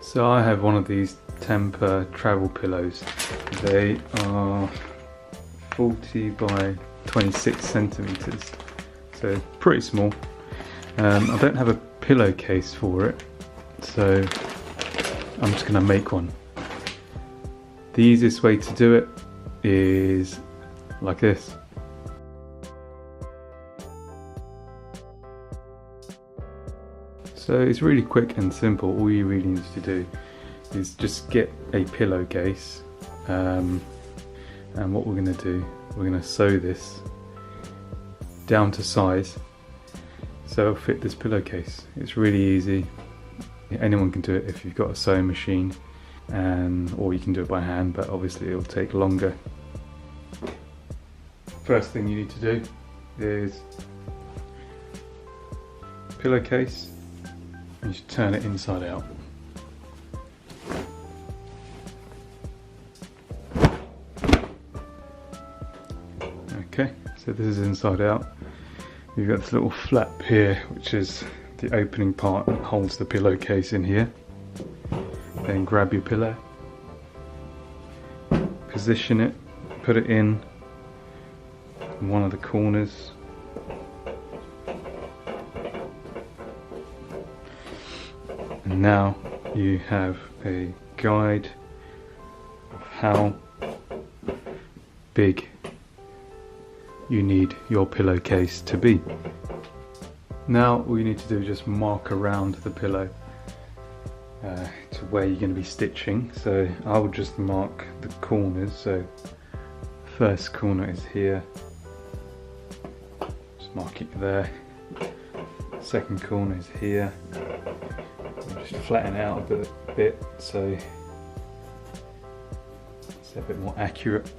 So I have one of these Tempur travel pillows. They are 40 by 26 centimeters, so pretty small. I don't have a pillowcase for it, so I'm just gonna make one. The easiest way to do it is like this. So it's really quick and simple. All you really need to do is just get a pillowcase, and what we're going to do, we're going to sew this down to size so it'll fit this pillowcase. It's really easy. Anyone can do it if you've got a sewing machine, or you can do it by hand, but obviously it'll take longer. First thing you need to do is pillowcase. You should turn it inside out. Okay, so this is inside out. You've got this little flap here, which is the opening part that holds the pillowcase in here. Then grab your pillow, position it, put it in one of the corners. And now you have a guide of how big you need your pillowcase to be. Now all you need to do is just mark around the pillow to where you're going to be stitching. So I'll just mark the corners. So first corner is here, just mark it there. Second corner is here. Just flatten it out a bit so it's a bit more accurate,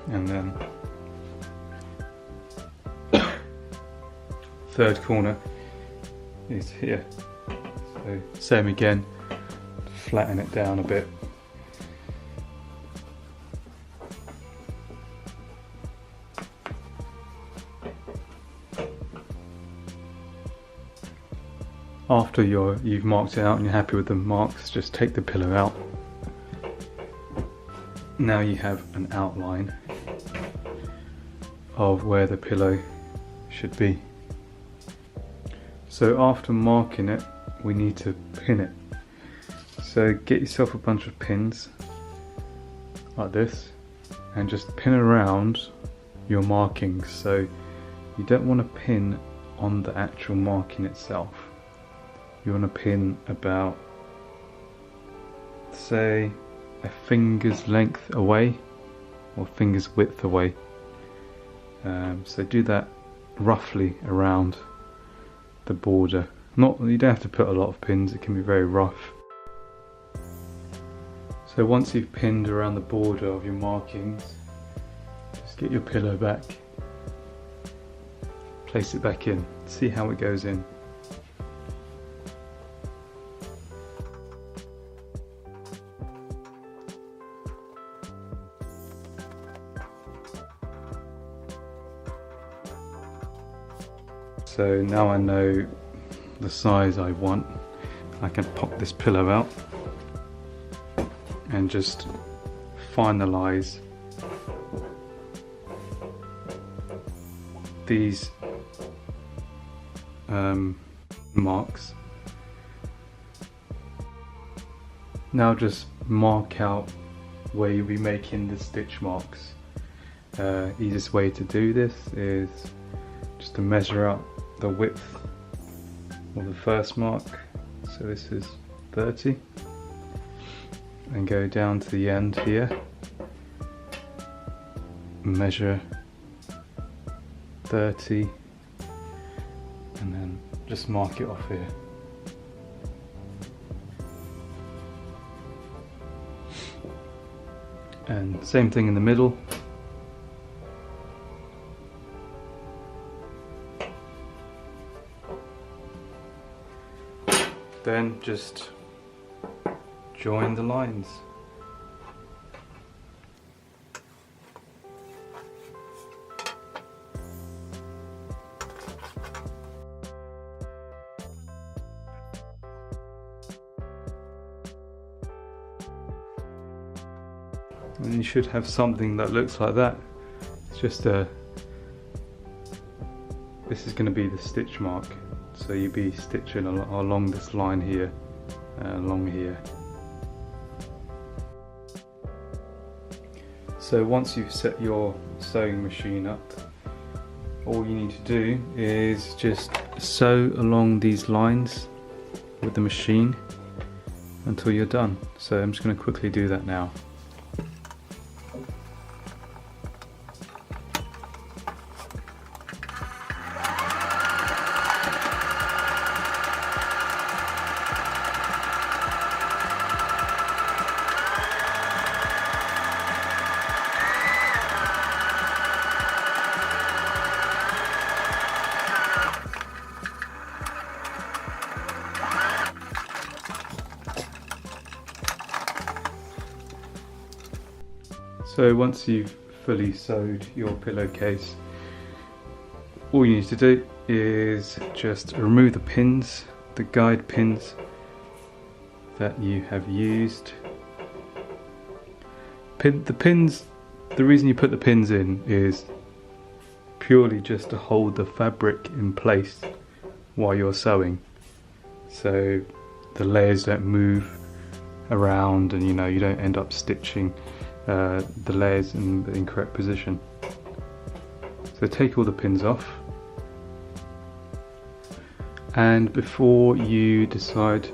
and then third corner is here, so same again, flatten it down a bit. After you've marked it out and you're happy with the marks, just take the pillow out. Now you have an outline of where the pillow should be. So after marking it, we need to pin it. So get yourself a bunch of pins like this and just pin around your markings. So you don't want to pin on the actual marking itself. You want to pin about, say, a finger's length away or finger's width away. So do that roughly around the border. You don't have to put a lot of pins, it can be very rough. So once you've pinned around the border of your markings, just get your pillow back, place it back in, see how it goes in. So now I know the size I want, I can pop this pillow out and just finalize these marks. Now just mark out where you'll be making the stitch marks. Easiest way to do this is just to measure out the width of the first mark, so this is 30, and go down to the end here, measure 30, and then just mark it off here. And same thing in the middle. Then just join the lines. and you should have something that looks like that. It's just this is going to be the stitch mark, so you'll be stitching along this line here, along here. So once you've set your sewing machine up, all you need to do is just sew along these lines with the machine until you're done. So I'm just going to quickly do that now. So once you've fully sewed your pillowcase, all you need to do is just remove the pins, the guide pins that you have used. The reason you put the pins in is purely just to hold the fabric in place while you're sewing, so the layers don't move around and you don't end up stitching the layers in the incorrect position. So take all the pins off, and before you decide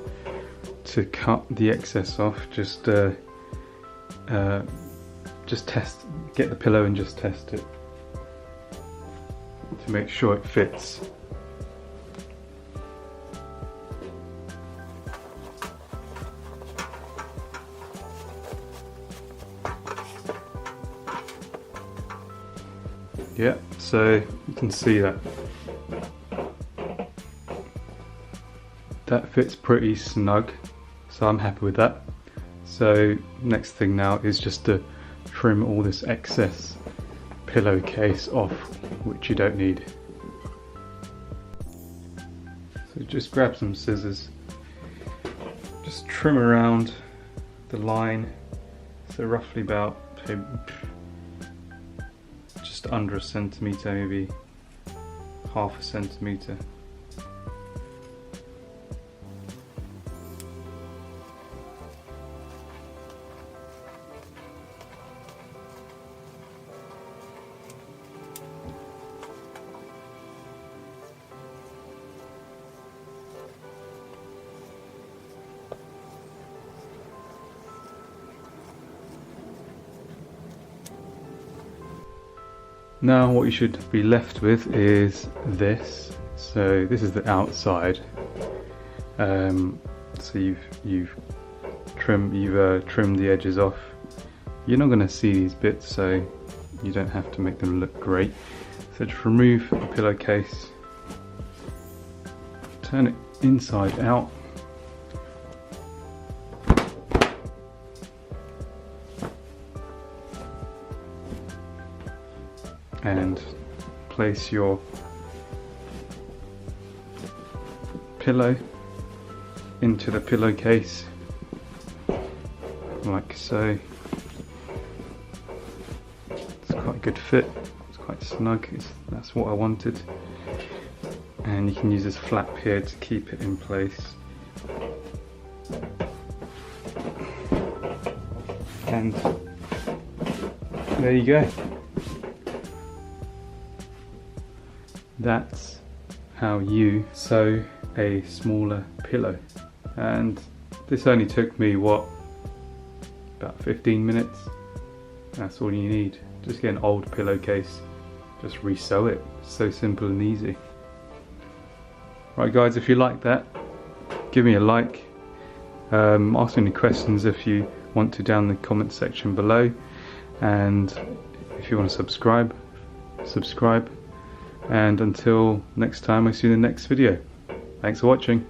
to cut the excess off, just get the pillow and just test it to make sure it fits. Yeah, so you can see that fits pretty snug, so I'm happy with that. So next thing now is just to trim all this excess pillowcase off, which you don't need. So just grab some scissors, just trim around the line, so roughly about just under a centimetre, maybe half a centimetre. Now what you should be left with is this. So this is the outside. So you've trimmed the edges off. You're not going to see these bits, so you don't have to make them look great. So just remove the pillowcase, turn it inside out, and place your pillow into the pillowcase like so. It's quite a good fit, it's quite snug, that's what I wanted. And you can use this flap here to keep it in place. And there you go. That's how you sew a smaller pillow, and this only took me about 15 minutes. That's all you need. Just get an old pillowcase, just resew it. So simple and easy. Right guys, if you like that, give me a like. Ask me any questions if you want to down in the comment section below, and if you want to subscribe. And until next time, I see you in the next video. Thanks for watching.